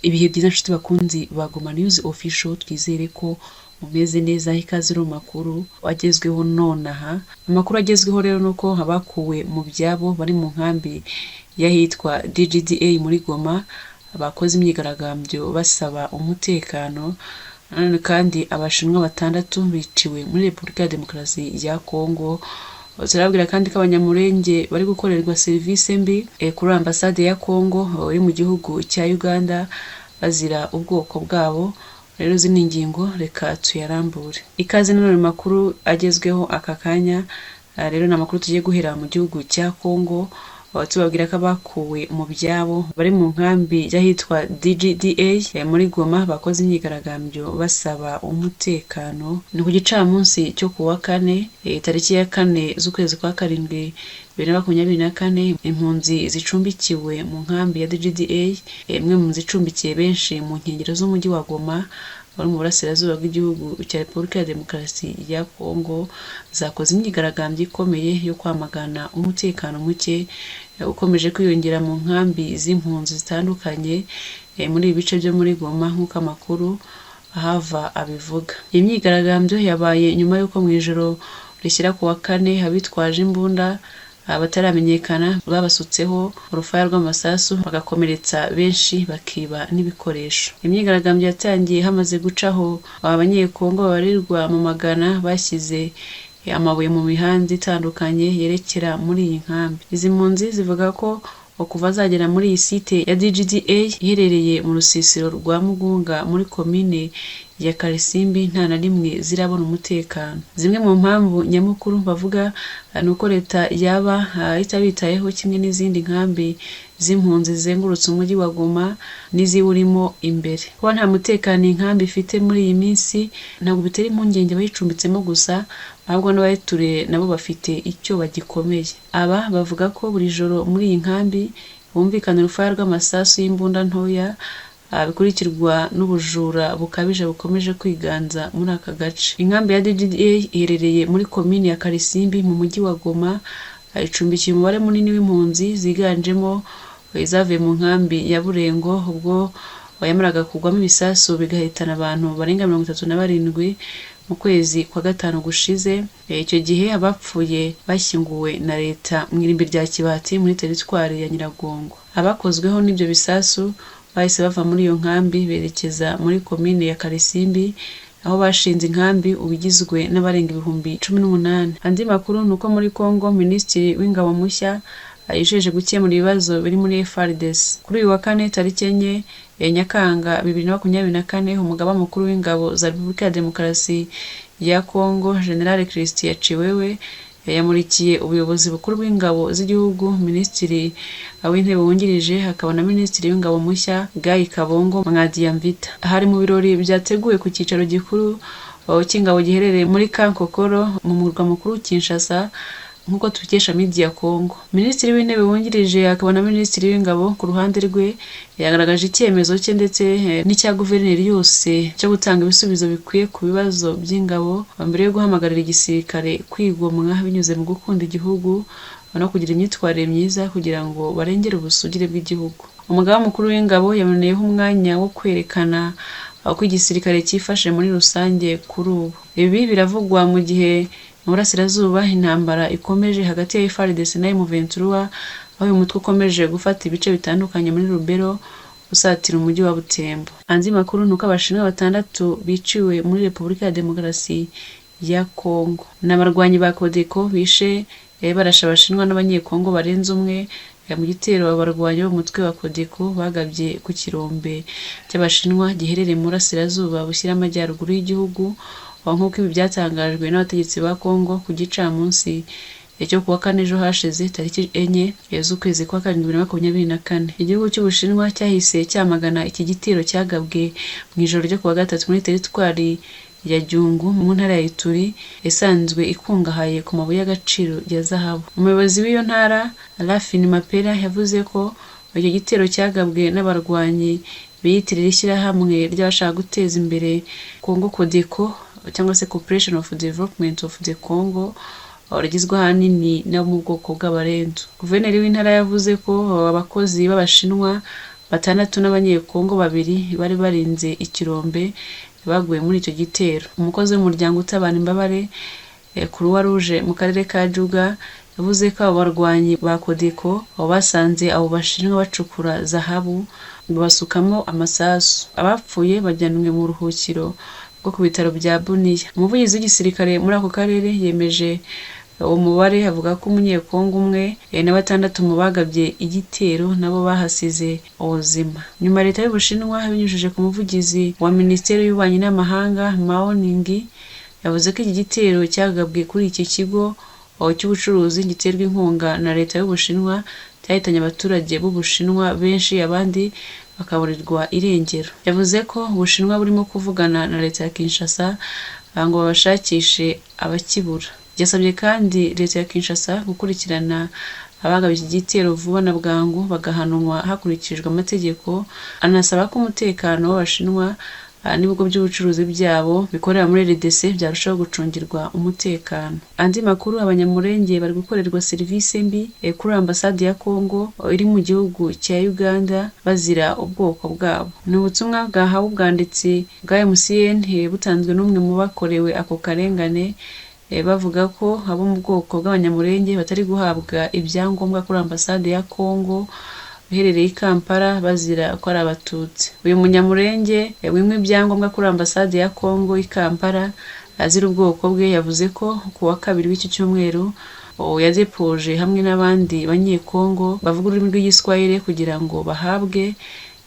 Ibihe byiza nshuti bakunzi ba Goma News Official, twizere ko mumeze neza. Ikaze mu makuru agezweho nonaha. Amakuru agezweho rero nuko abakuwe mu byabo bari mu nkambi yahitwa DGDA muri Goma abakoze imyigaragambyo basaba umutekano. Nanone kandi abashinwa 6 biciwe muri Repubulika ya Demokarasi ya Kongo. Turabwira kandi ko abanyamurenge bari gukorerwa serivisi mbi kuri ambasade ya Kongo iri mu gihugu cya Uganda bazira ubwoko bwabo. Rero zini ngingo reka tuyarambure. Ikaze none makuru agezweho aka kanya. Rero na makuru tugiye guhera mu gihugu cya Kongo. Tubabwira ko abakuwe mu byabo bari mu nkambi yahitwa DGDA muri Goma bakoze imyigaragambyo basaba umutekano. Ni ku gicamunsi cyo kuwa 4 tariki ya 4 z'ukwezi kwa 7 2024, impunzi zicumbikiwe mu nkambi ya DGDA, imwe mu zicumbikiye benshi mu nkengero z'umujyi wa Goma bari mu burasirazuba bw'igihugu cya Repubulika ya Demokarasi ya Kongo, zakoze imyigaragambyo ikomeye yo kwamagana umutekano muke ukomeje kwiyongera mu nkambi z'impunzi zitandukanye muri ibi bice byo muri Goma nk'uko amakuru ahava abivuga. Iyi myigaragambyo yabaye nyuma y'uko mu ijoro rishyira ku wa 4 abitwaje imbunda abataramenyekana babasutseho urufaya rw'amasasu bagakomeretsa benshi bakiba n'ibikoresho. Imyigaragambyo yatangiye hamaze gucaho abanyekongo babarirwa mu magana bashyize amabuye mu mihanda itandukanye yerekera muri iyi nkambi. Izi mpunzi zivuga ko kuva zagera muri iyi site ya DGDA iherereye mu rusisiro rwa Mugunga muri komine ya Karisimbi nta na rimwe zirabona umutekano. Zimwe mu mpamvu nyamukuru bavuga nuko leta yaba itabitayeho kimwe n'izindi nkambi z'impunzi zengurutse umujyi wa Goma n'iziwurimo imbere. Kuba nta mutekano inkambi ifite muri iyi minsi ntabwo bitera impungenge abayicumbitsemo gusa, ahubwo n'abayituriye nabo bafite icyo bagikomeye. Aba bavuga ko buri joro muri iyi nkambi bumvikana urufaya rw'amasasu y'imbunda ntoya bikurikirwa n'ubujura bukabije bukomeje kwiganza muri aka gace. Inkambi ya DGDA iherereye muri komine ya Karisimbi mu mujyi wa Goma, icumbikiye umubare munini w'impunzi ziganjemo izavuye mu nkambi ya Burengo ubwo yamaraga kugwamo ibisasu bigahitana abantu barenga 37 mu kwezi kwa 5 gushize. Icyo gihe abapfuye bashyinguwe na leta mu irimbi rya Kibati muri teritwari ya Nyiragongo. Abakozweho n'ibyo bisasu bahise bava muri iyo nkambi berekeza muri komine ya Karisimbi aho bashinze inkambi ubigizwe n'abarenga 18,000. Andi makuru nuko muri Kongo Minisitiri w'Ingabo mushya ayijeje gukemura ibibazo biri muri FARDC. Kuri uyu wa 4 tariki 4 Nyakanga 2024, umugaba mukuru w'ingabo za Repubulika ya Demokarasi ya Kongo General Christian Chiwewe yamurikiye ubuyobozi bukuru bw'ingabo z'igihugu, Minisitiri w'intebe wungirije hakaba na Minisitiri w'Ingabo mushya Guy Kabongo Mwadiamvita. Hari mu birori byateguwe ku cyicaro gikuru cy'ingabo giherereye muri Kankokoro mu murwa mukuru Kinshasa nk'uko tubikesha Media Congo. Minisitiri w'intebe wungirije akaba na Minisitiri w'Ingabo ku ruhande rwe yagaragaje icyemezo cye ndetse n'icya guverineri yose cyo gutanga ibisubizo bikwiye ku bibazo by'ingabo mbere yo guhamagarira igisirikare kwigomwa binyuze mu gukunda igihugu no kugira imyitwarire myiza kugira ngo barengere ubusugire bw'igihugu. Umugaba mukuru w'ingabo yaboneyeho umwanya wo kwerekana uko igisirikare cyifashe muri rusange kuri ubu. Ibi biravugwa mu gihe mu burasirazuba intambara ikomeje hagati ya FARDC na M23, aho uyu mutwe ukomeje gufata ibice bitandukanye muri Rubero usatira umujyi wa Butembo. Andi makuru nuko abashinwa 6 biciwe muri Repubulika ya Demokarasi ya Kongo. N'abarwanyi ba Codeco bishe barasha abashinwa n'abanyekongo barenze umwe mu gitero abarwanyi b'umutwe wa Codeco bagabye ku kirombe cy'abashinwa giherereye mu burasirazuba bushyira amajyaruguru y'igihugu, nk'uko ibi byatangajwe n'abategetsi ba Kongo ku gicamunsi cyo kuwa 4 ejo hashize tariki 4 z'ukwezi kwa 2024. Igihugu cy'Ubushinwa cyahise cyamagana iki gitero cyagabwe mu ijoro ryo kuwa 3 muri teritwari ya Jungu mu ntara ya Ituri isanzwe ikungahaye ku mabuye y'agaciro ya zahabu. Umuyobozi w'iyo ntara Rafini Mapera yavuze ko icyo gitero cyagabwe n'abarwanyi biyitirira ishyirahamwe ry'abashaka guteza imbere Congo Codeco cyangwa se Corporation of Development of the Congo rigizwe ahanini no mu bwoko bw'abarendu. Guverineri w'intara yavuze ko abakozi b'abashinwa batandatu n'abanyekongo babiri bari barinze ikirombe baguye muri icyo gitero. Umukozi w'umuryango utabara imbabare Croix Rouge mu karere ka Juga yavuze ko abo barwanyi ba Codeco basanze abo bashinwa bacukura zahabu babasukamo amasasu. Abapfuye bajyanwe mu ruhukiro bwo ku bitaro bya Bunia. Umuvugizi w'igisirikare muri ako karere yemeje uwo mubare, avuga ko umunyekongo umwe na batandatu mu bagabye igitero nabo bahasize ubuzima. Nyuma leta y'Ubushinwa binyujije ku muvugizi wa Minisiteri y'Ububanyi n'Amahanga Mao Ning yavuze ko iki gitero cyagabwe kuri iki kigo cy'ubucuruzi giterwa inkunga na leta y'Ubushinwa cyahitanye abaturage b'Ubushinwa benshi, abandi bakaburirwa irengero. Yavuze ko Ubushinwa burimo kuvugana na leta ya Kinshasa ngo babashakishe abakibura. Yasabye kandi leta ya Kinshasa gukurikirana abagabye iki gitero vuba na bwangu bagahanwa hakurikijwe amategeko. Anasaba ko umutekano w'Abashinwa n'ibigo by'ubucuruzi byabo bikorera muri RDC byarushaho gucungirwa umutekano. Andi makuru, abanyamurenge bari gukorerwa serivisi mbi kuri ambasade ya Kongo iri mu gihugu cya Uganda bazira ubwoko bwabo. Ni ubutumwa bwahawe ubwanditsi bwa MCN butanzwe n'umwe mu bakorewe ako karengane, bavuga ko abo mu bwoko bw'abanyamurenge batari guhabwa ibyangombwa kuri ambasade ya Kongo uherereye i Kampala bazira ko ari abatutsi. Uyu munyamurenge wimwe ibyangombwa kuri ambasade ya Kongo i Kampala azira ubwoko bwe yavuze ko ku wa kabiri w'iki cyumweru yadepoje hamwe n'abandi banyekongo bavuga ururimi rw'igiswahili kugira ngo bahabwe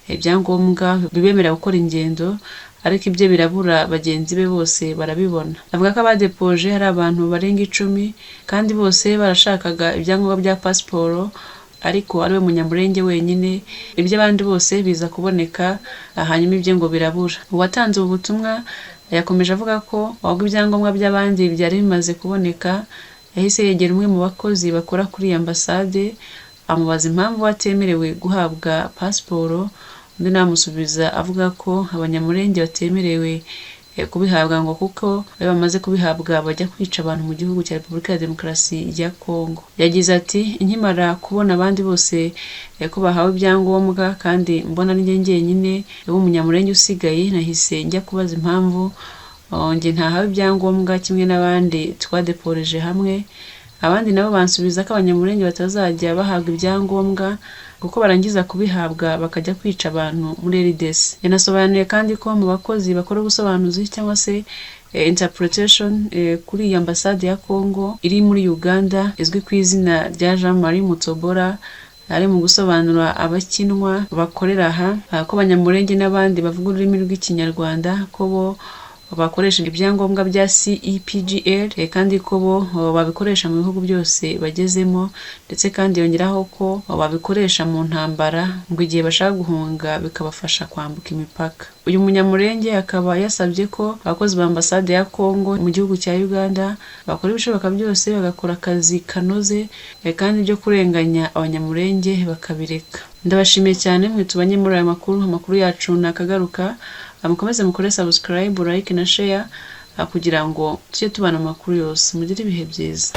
ibyangombwa bibemerera gukora ingendo, ariko ibyo birabura bagenzi be bose barabibona. Avuga ko abadepoje hari abantu barenga 10 kandi bose barashakaga ibyangombwa bya pasiporo, ariko ariwe munyamurenge wenyine, ibyo abandi bose biza kuboneka hanyuma ibyo ngo birabura. Uwatanze ubu butumwa yakomeje avuga ko wabwo ibyangombwa by'abandi byari bimaze kuboneka, yahise yegera umwe mu bakozi bakora kuri ambasade amubaza impamvu atemerewe guhabwa pasiporo. Undi namusubiza avuga ko abanyamurenge batemerewe kubihabwa ngo kuko bamaze kubihabwa bajya kwica abantu mu gihugu cya Repubulika ya Demokarasi ya Kongo. Yagize ati, nkimara kubona abandi bose ko bahawe ibyangombwa kandi mbona ari njyenyine w'umunyamurenge usigaye, nahise njya kubaza impamvu nge ntahawe ibyangombwa kimwe n'abandi twadeporeje hamwe. Abandi nabo bansubiza ko abanyamurenge batazajya bahabwa ibyangombwa kuko barangiza kubihabwa bakajya kwica abantu muri RDC. Yanasobanuye kandi ko mu bakozi bakora ubusobanuzi cyangwa se interpretation kuri ambasade ya Kongo iri muri Uganda izwi ku izina rya Jean-Marie Mutobora, ari mu gusobanura abakinwa bakorera aha ko abanyamurenge n'abandi bavuga ururimi rw'ikinyarwanda ko bo bakoresha ibyangombwa bya CEPGL kandi ko bo babikoresha mu bihugu byose bagezemo, ndetse kandi yongeraho ko babikoresha mu ntambara ngo igihe bashaka guhunga bikabafasha kwambuka imipaka. Uyu munyamurenge akaba yasabye ko abakozi ba ambasade ya Kongo mu gihugu cya Uganda bakora ibishoboka byose bagakora akazi kanoze kandi byo kurenganya abanyamurenge bakabireka. Ndabashimiye cyane mwe tubanye muri aya makuru. Amakuru yacu nakagaruka, mukomeze mukore subscribe, like na share kugira ngo tujye tubana amakuru yose. Mugire ibihe byiza.